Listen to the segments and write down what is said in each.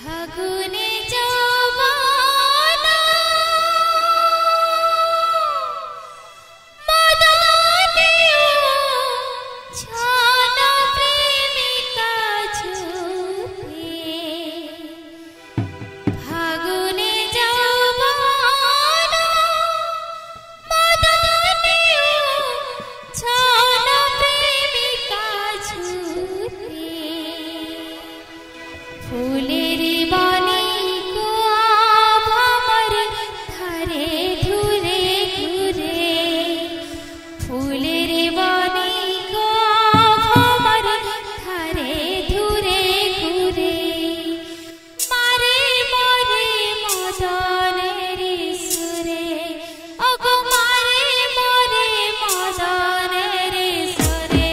ফাগুনে যৌবনা মদনেও ছল প্রেমিকা ঝুঁকে ফাগুনে যৌবনা মদনেও ছল প্রেমিকা ঝুঁকে ফুলের বাণী গো আমার ধারে ঘুরে ঘুরে ফুলের বাণী গো আমার ধারে ঘুরে ঘুরে মারে মরে মদনের সুরে ওগো মারে মরে মদনের সুরে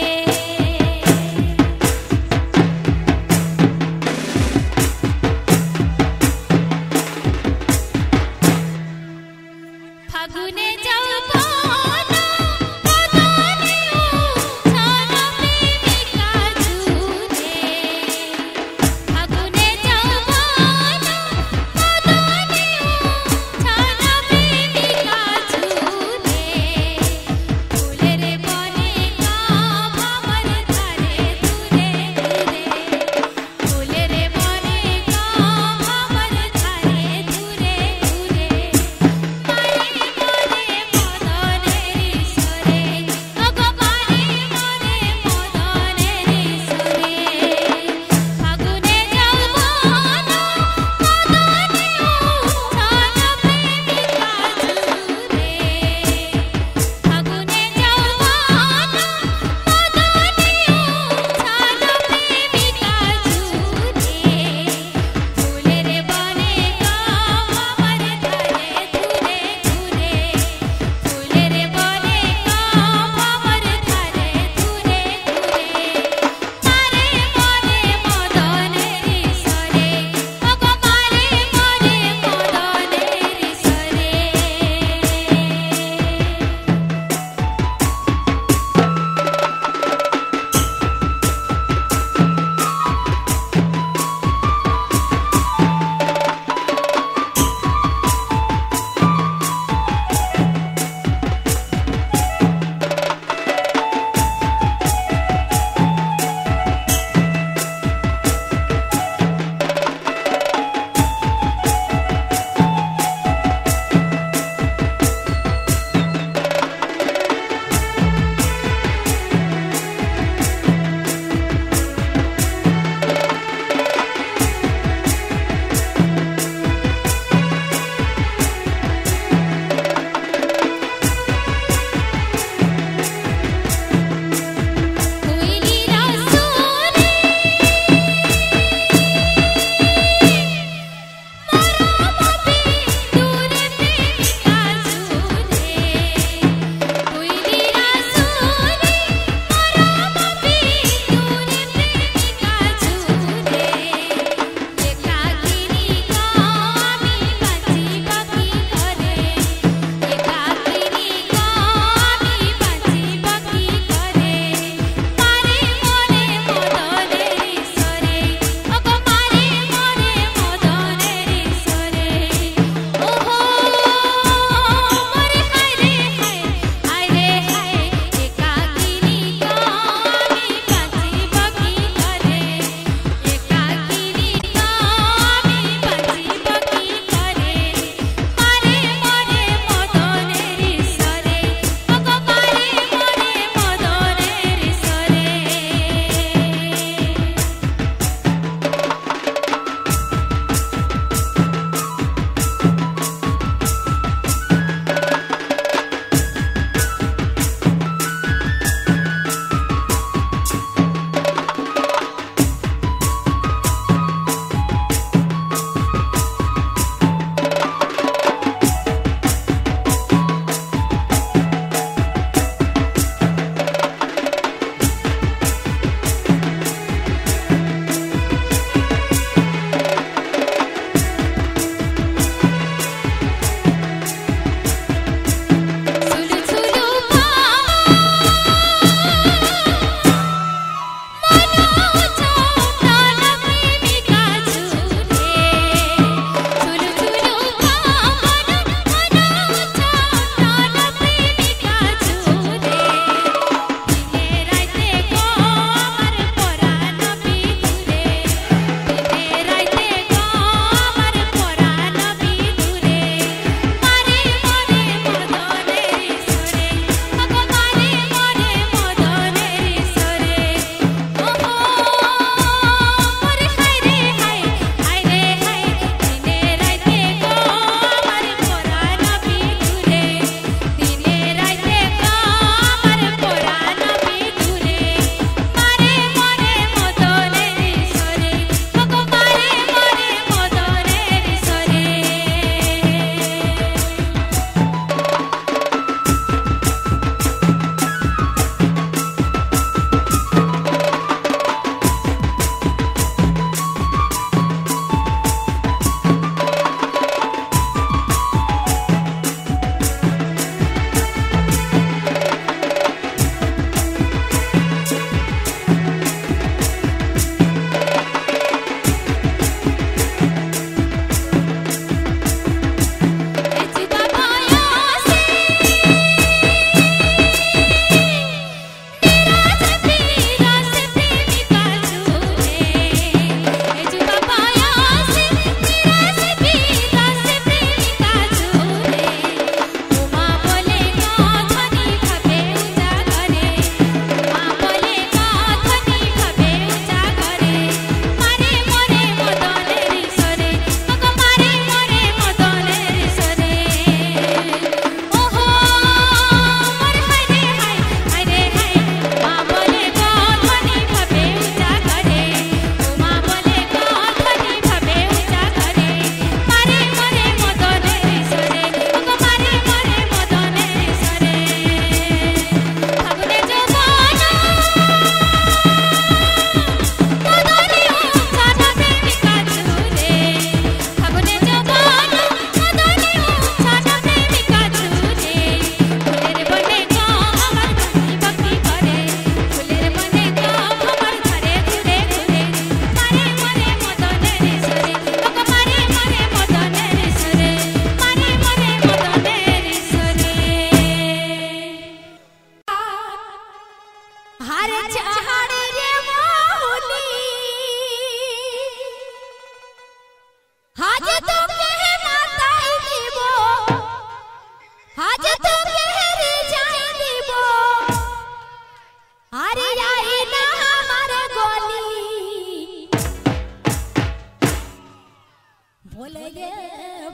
बोले गे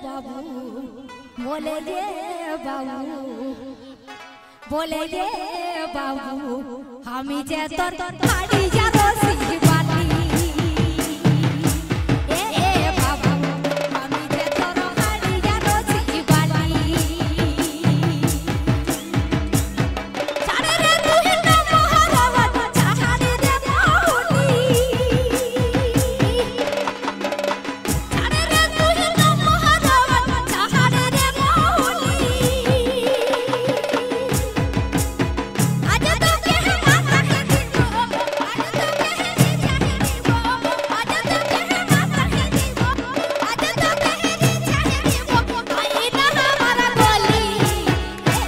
बाबू बोले गे बाबू बोले गे बाबू हमी जे तोर हाड़ी जा रोसी बाली ए बाबू हमी जे तोर हाड़ी जा रोसी बाली सारे रे तू ही ना महारावत चाहारे रे बाहुली सारे रे तू ही ना महारावत चाहारे रे बाहुली आज तो के है माता है दीवो आज तो के है री चाहे दीवो आज तो के है माता है दीवो आज तो के है री चाहे दीवो आई ना हमारा बोली ए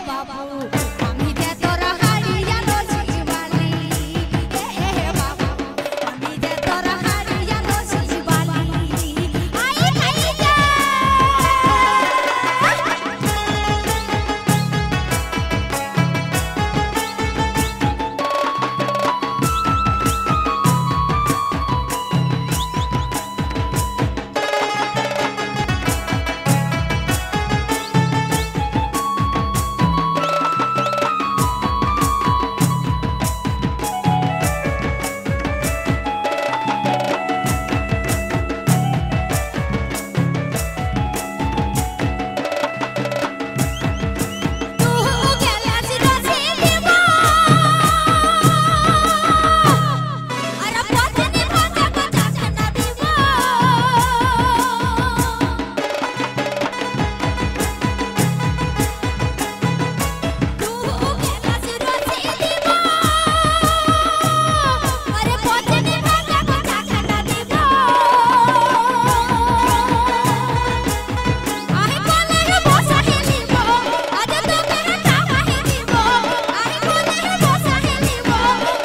बाबू हमी जे तोरा हाड़ी जा रोसी बाली ए बाबू हमी जे तोरा हाड़ी जा रोसी बाली आई खाई जा तू गेला सी रोसी दीवो अरे पत्नी भाजा को चाखना दीवो तू गेला सी रोसी दीवो अरे पत्नी भाजा को चाखना दीवो आई बोले है बोसा है दीवो आज तो के है चावा है दीवो आई बोले है बोसा है दीवो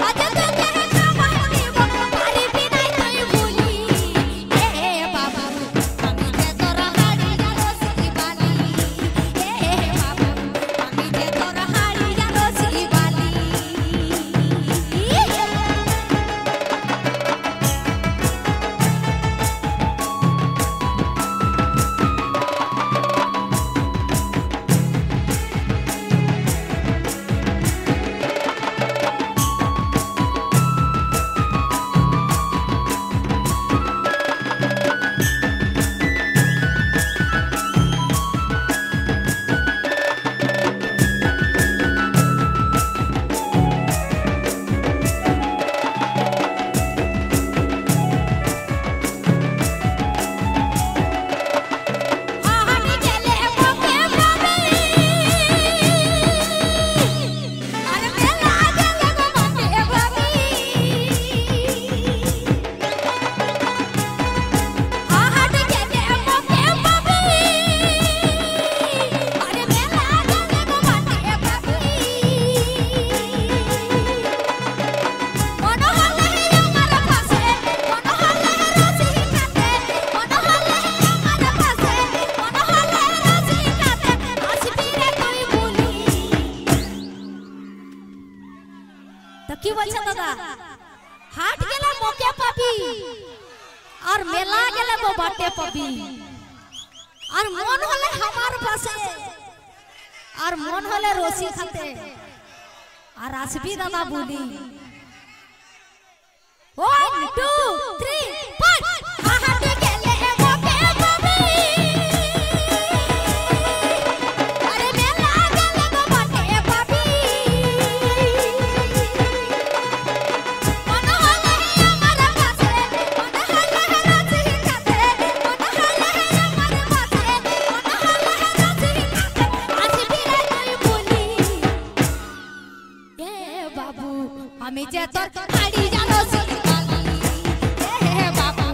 आज तो के है चावा है दीवो पारी भी नहीं कोई भूली ए बाबू हमी जे तोरा हाड़ी जा रोसी बाली ए बाबू हमी जे तोरा हाड़ी जा रोसी बाली हाड़ी गेले मोके बाबी अरे मेला गेले गो मोके बाबी हाड़ी गेले मोके बाबी अरे मेला गेले गो मोके बाबी मन हले हमारा पासे मन हले रोसी खाते मन हले हमारा पासे मन हले रोसी खाते आसबी रे कोई बोली तो की बोलছ दादा हाट गेला मोके पापी और मेला गेला गो बाटे पापी और मन हले हमार पासे और मन हले रोसी खाते और आसबी दादा बोली 1 2 3 5 हाट गेले मोके बाबी अरे मेला गेले गो बाटे पापी मन हले हमारा पासे मन हले रोसी खाते मन हले हमारा पासे मन हले रोसी खाते आसबी रे कोई बोली ए बाबू हमी जे तोर हाड़ी जा रोसी बाली ए बाबू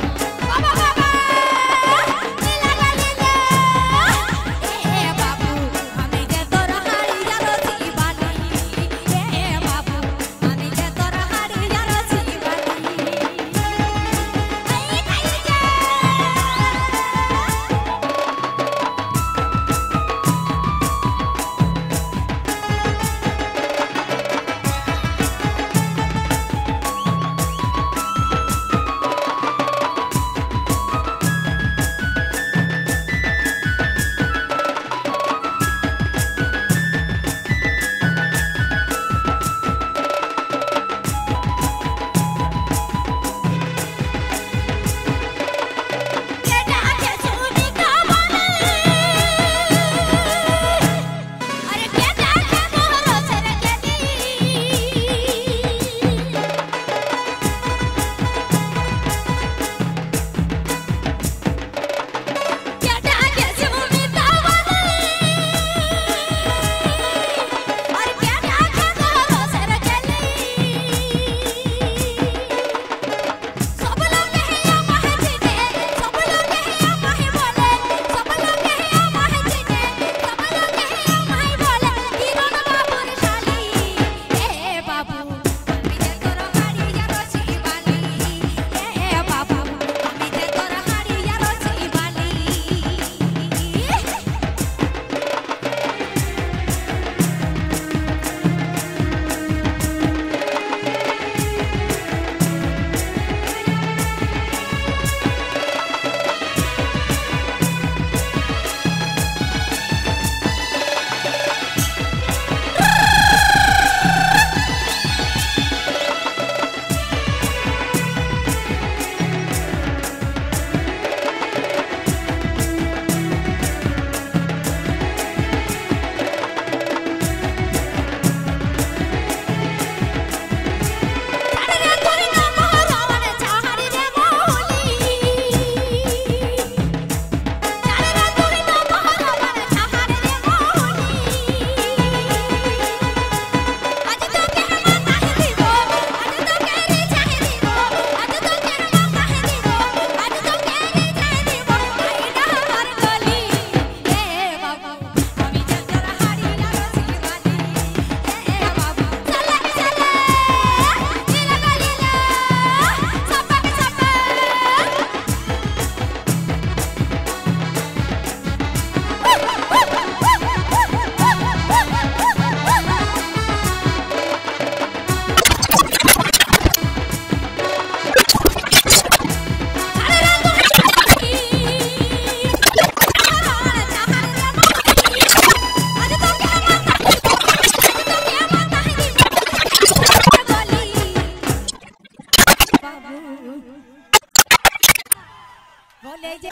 बोले जे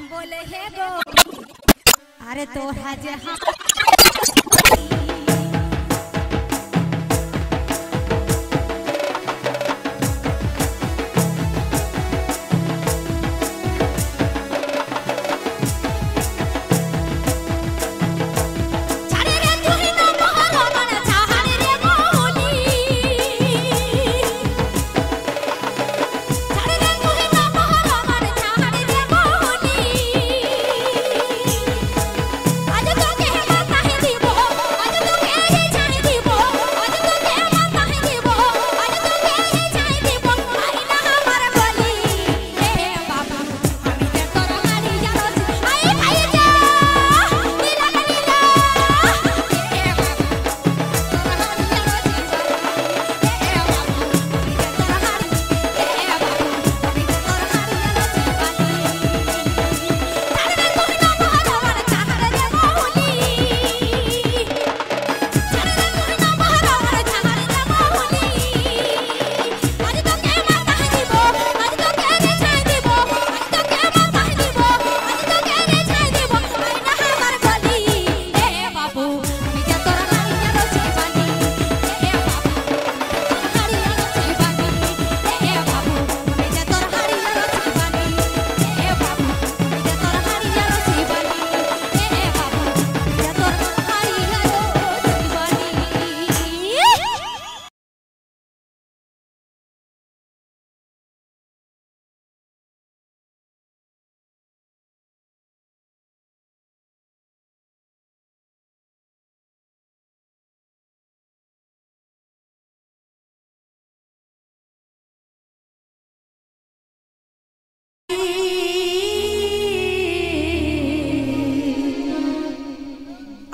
बोले हे गो अरे तोरा जे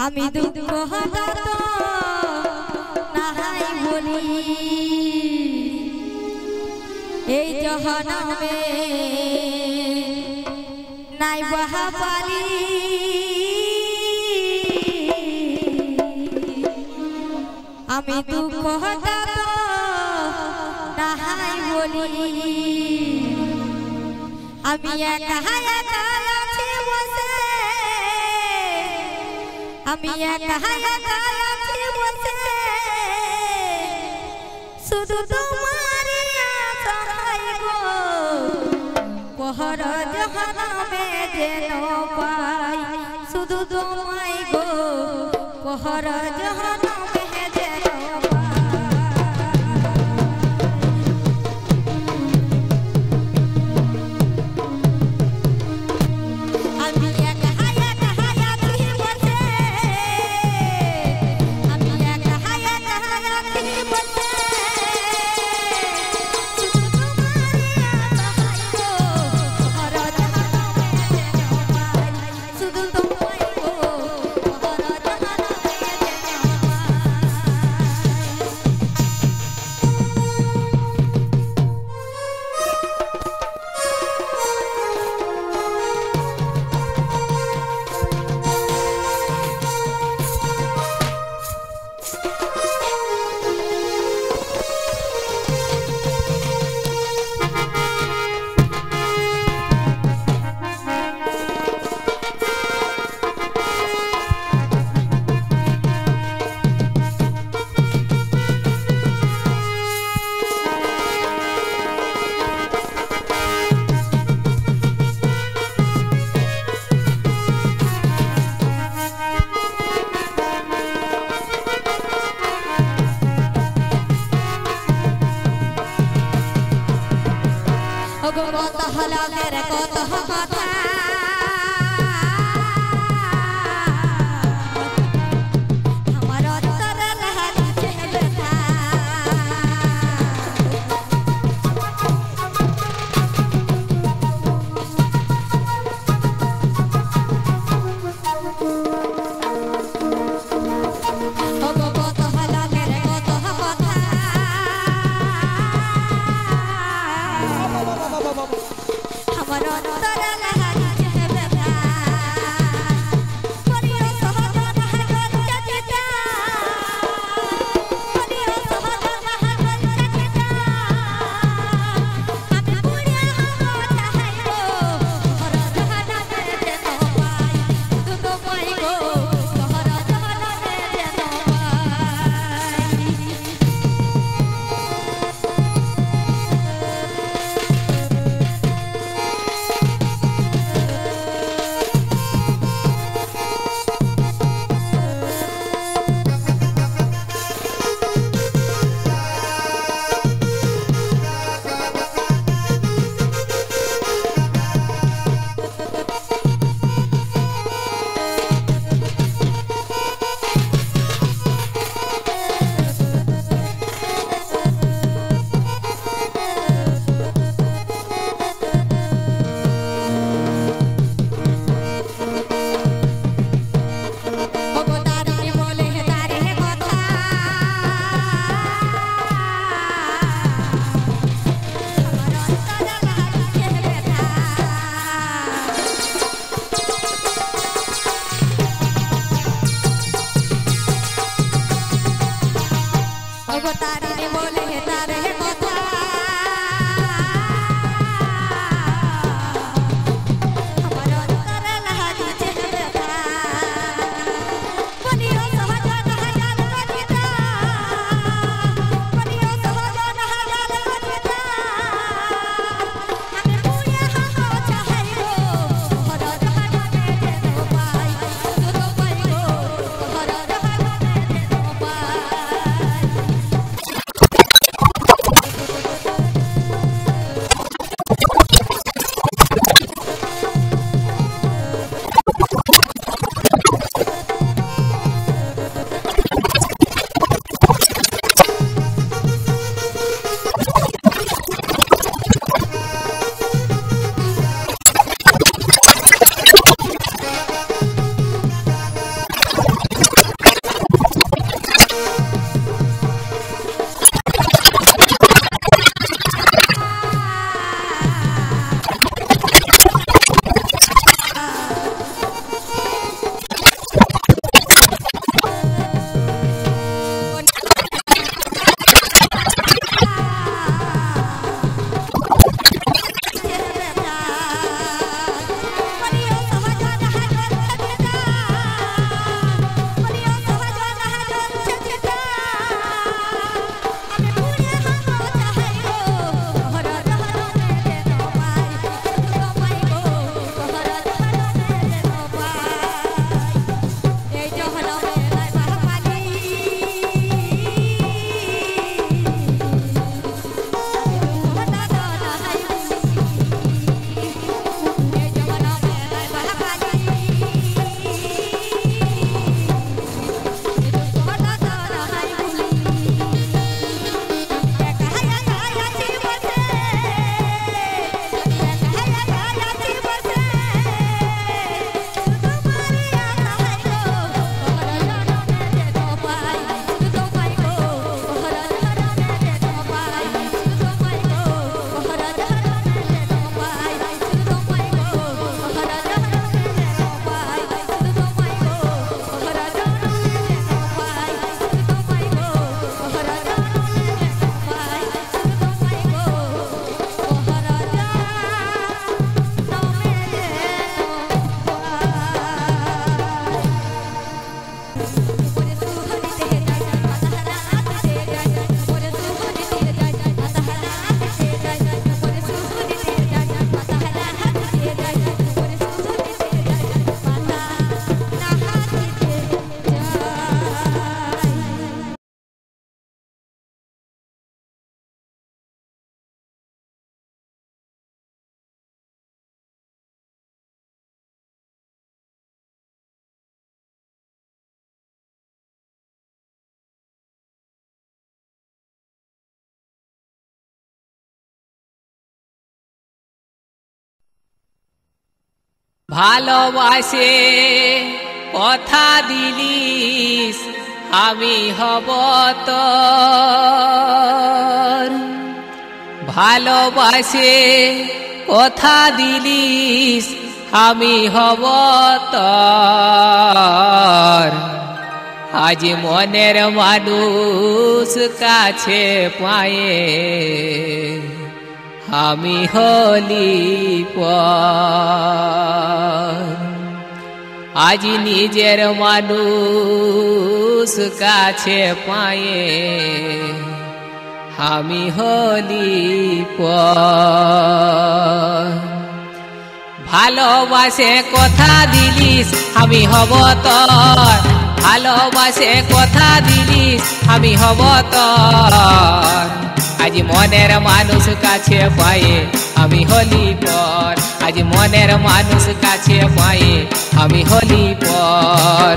আমি দুঃখ হতাত নাহাই বলি এই জহনমে নাই বাহা পালি আমি দুঃখ হতাত নাহাই বলি আমি একা একা আছি বসে আমি একা একা আছি বসে শুধু তোমার আশায় গো পহর জহনমে যেন পাই শুধু তোমায় গো পহর জহনমে যেন কত হলো মেরে কত কথা আমার অন্তর লাহারিছে ব্যথা কত হলো মেরে কত কথা আমার অন্তর লাহারিছে ব্যথা করিও সহজ মহাগঞ্জ চিতা করিও সহজ মহাগঞ্জ চিতা আমি পুরিয়া হব ভালোবাসে কথা দিলিস আমি হব তোর ভালোবাসে কথা দিলিস আমি হব তোর আজ মনের মানুষ কাছে পায়ে আমি হলি পর আজ নিজের মানুষ কাছে পায়ে আমি হলি পর ভালোবাসে কথা দিলিস আমি হব তোর ভালোবাসে কথা দিলিস আমি হব তোর আজ মনের মানুষ কাছে পায়ে আমি হলি পর আজ মনের মানুষ কাছে পায়ে আমি হলি পর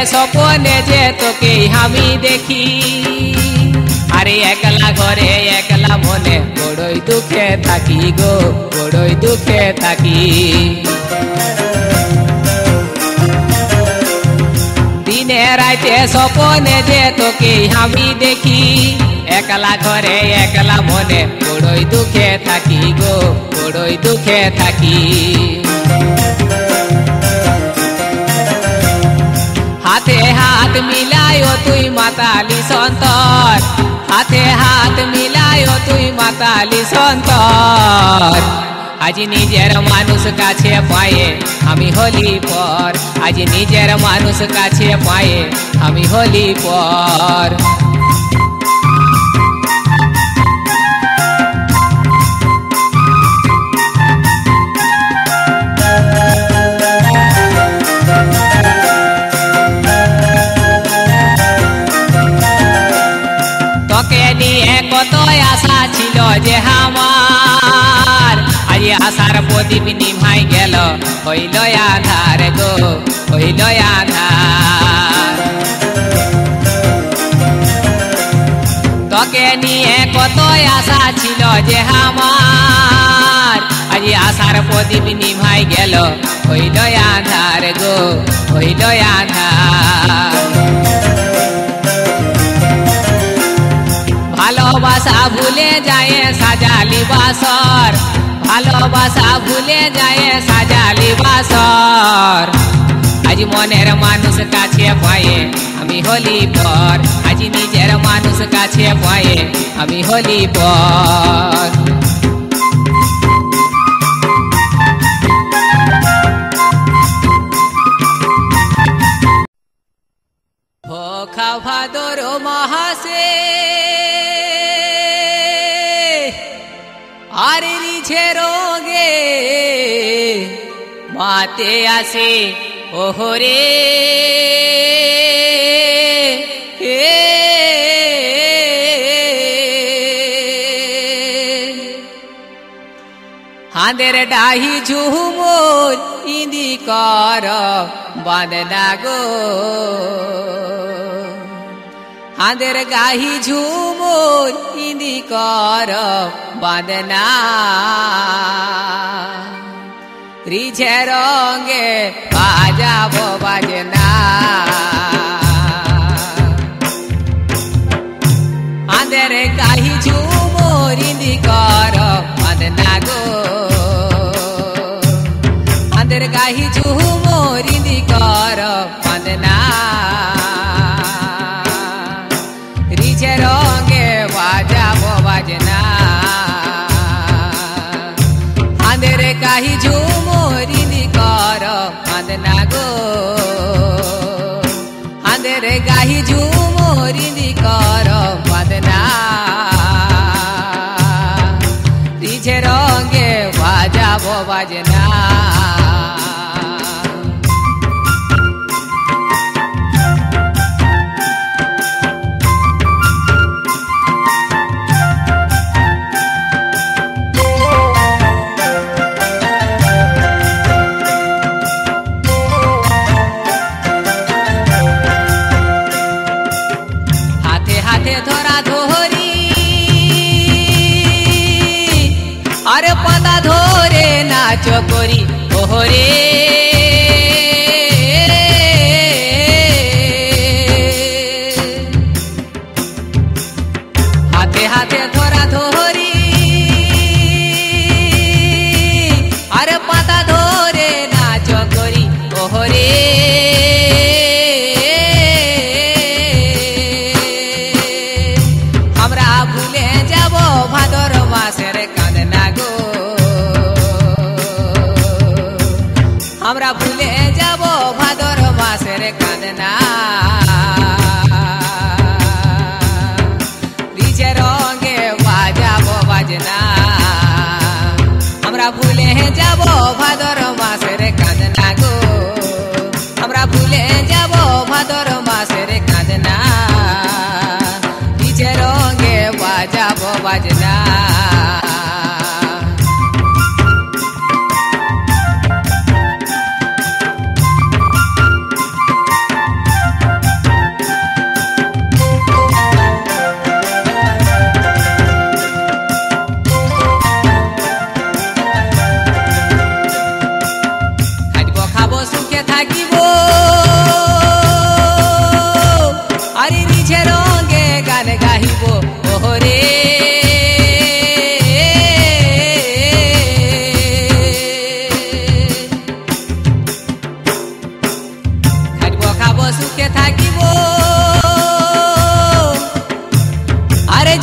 স্বপনে যে তোকে আমি দেখি আরে একলা ঘরে একলা মনে বড়ই দুঃখে থাকি গো বড়ই দুঃখে থাকি দিনে রাতে স্বপনে যে তোকে আমি দেখি একলা ঘরে একলা মনে বড়ই দুঃখে থাকি গো বড়ই দুঃখে থাকি হাতে হাত মিলায়ো তুই মাতালি সন্তর হাতে হাত মিলায়ো তুই মাতালি সন্তর আজ নিজের মানুষ কাছে পায়ে আমি হলি পর আজ নিজের মানুষ কাছে পায়ে আমি হলি পর কত আশা ছিল যে আমার আজ আশার প্রদীপ নিভাই গেল হইল আধার গো হইল আধার তোকে নিয়ে কত আশা ছিল যে আমার আজ আশার প্রদীপ নিভাই গেল হইল আধার গো হইল আধার ভালোবাসা ভুলে যায় সাজালি বাসর ভালোবাসা ভুলে যায় সাজালি বাসর আজ মনের মানুষ কাছে পায়ে আমি হলি পর আজ নিজের মানুষ কাছে পায়ে আমি হলি পর ভোখা ভাদর মাসে আর রিঝে রোগে মাতে আসে ওহরে হাঁদের ডাহি ঝুমুর ইন্দি কর বাঁধনা গো হাঁদের গাহি ঝুমুর ইন্দি কর বাঁধনা রিঝে রঙে বাজাবো বাজনা হাঁদের গাহি ঝুমুর ইন্দি কর বাঁধনা গো হাঁদের গাহি ঝুমুর ইন্দি কর বাঁধনা রিঝে রঙে বাজাবো বাজনা হাঁদের গাহি ঝুমুর ইন্দি কর বাঁধনা গো হাঁদের গাহি ঝুমুর ইন্দি কর বাঁধনা রিঝে রঙে বাজাবো বাজনা আরে পাতা ধরে নাচ করি ওহরে হাতে হাতে ধরা ধরি আরে পাতা ধরে নাচ করি ওহরে আমরা ভুলে যাব ভাদর মাসের কাঁদনা গো আমরা ভুলে যাব ভাদর মাসের কাঁদনা রিঝে রঙে বাজাবো বাজনা আমরা ভুলে যাব ভাদর মাসের কাঁদনা গো আমরা ভুলে যাব ভাদর মাসের কাঁদনা রিঝে রঙে বাজাবো বাজনা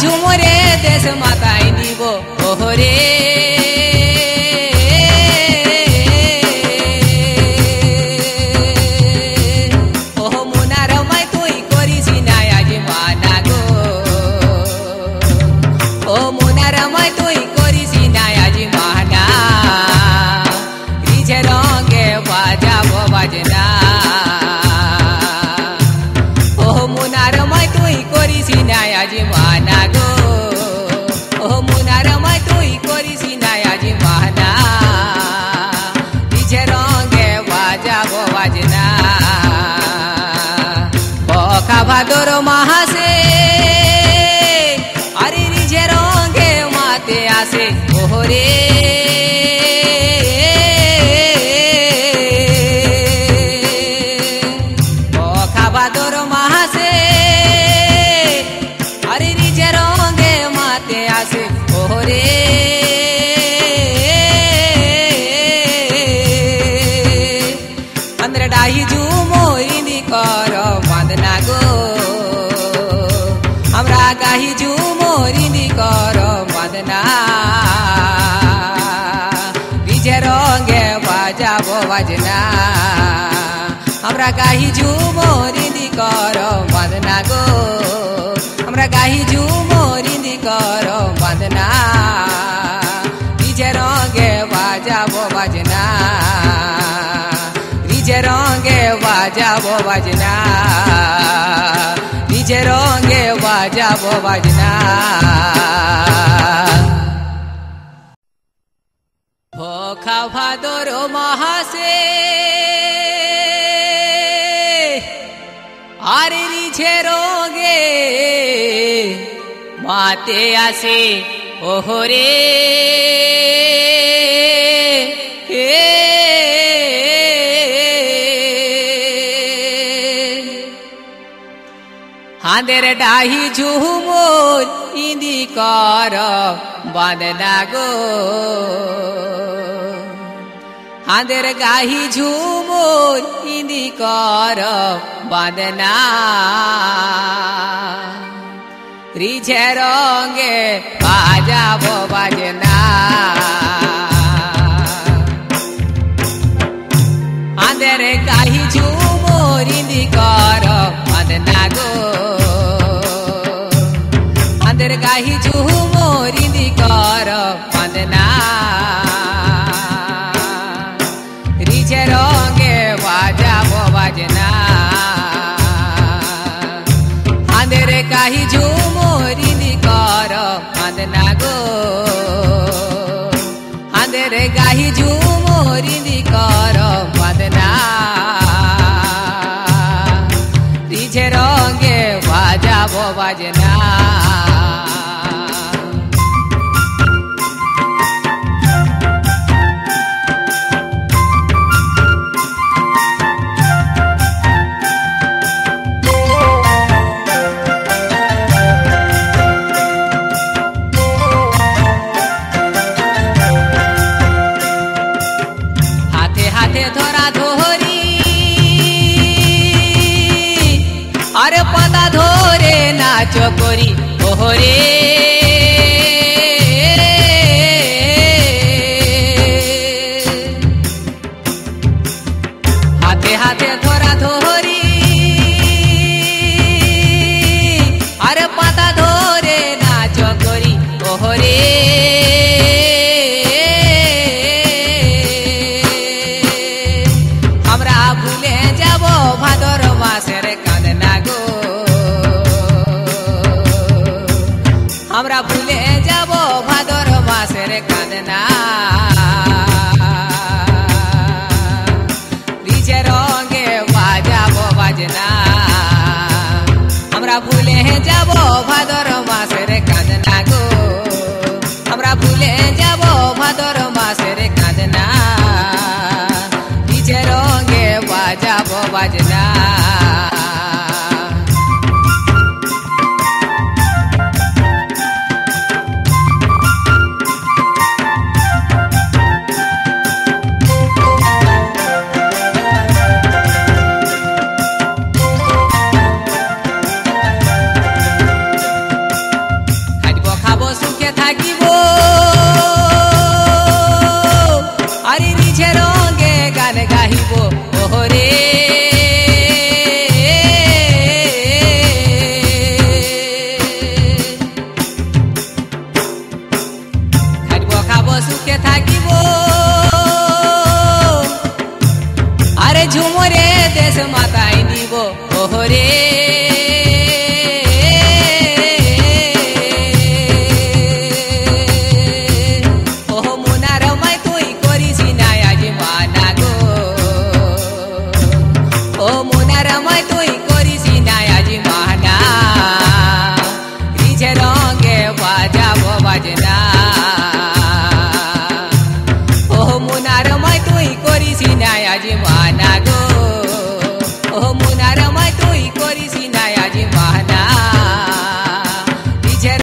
ঝুমরে দেশ মাতাই নিব ওহরে ওহ মোনার মাই তুই করিস না আজ মানা গো ও মোনার মাই তুই করিস না আজ মানা রিঝে রঙে বাজাবো বাজনা ওহ মোনার মাই তুই করিস না আজ মানা গো ও মোনার মাই তুই করিস না আজ মানা রিঝে রঙে বাজাবো বাজনা বকা ভাদর মাসে আরে রিঝে রঙে মাতে আসে ওহরে বকা ভাদর মাসে আরে রিঝে রঙে মাতে আসে ওহরে আমরা ডাহি ঝুমরি কর বাঁধনা গো আমরা গাহি ঝুমরি কর বাঁধনা রিঝে রঙে বাজাবো বাজনা আমরা গাহি ঝুমরি কর বাঁধনা গো আমরা গাহি ঝুমরি কর বাঁধনা রিঝে রঙে বাজাবো বাজনা রিঝে রঙে বাজাবো বাজনা রিঝে রঙে বাজাবো বাজনা ভোখা ভাদর মাসে আরে রিঝে রঙে মাতে আসে ওহরে হাঁদের ডাহি ঝুমুর ইন্দি কর বাঁধনা গো হাঁদের গাহি ঝুমুর ইন্দি কর বাঁধনা রিঝে রঙে বাজাবো বাজনা হাঁদের গাহি ঝুমুর ইন্দি কর বাঁধনা গো হাঁদের গাহি ঝুমুর ইন্দি কর বাঁধনা রিঝে রঙে বাজাবো বাজনা হাঁদের গাহি ঝুমুর ইন্দি কর বাঁধনা গো হাঁদের গাহি ঝুমুর ইন্দি কর বাঁধনা রিঝে রঙে বাজাবো বাজনা মাসের কাঁদনা রিঝে রঙে বাজাবো বাজনা আমরা ভুলে যাব ভাদর মাসের কাঁদনা গো আমরা ভুলে যাব ভাদর মাসের কাঁদনা রিঝে রঙে বাজাবো বাজনা থাকিব আরে রিঝে রঙে গান গাহিব ওহরে খাইব খাব সুখে থাকিব আরে ঝুমরে দেশ মাতাই নিব ওহরে বাজনা ও মুনার মই তুই করিস না আজ মানা গো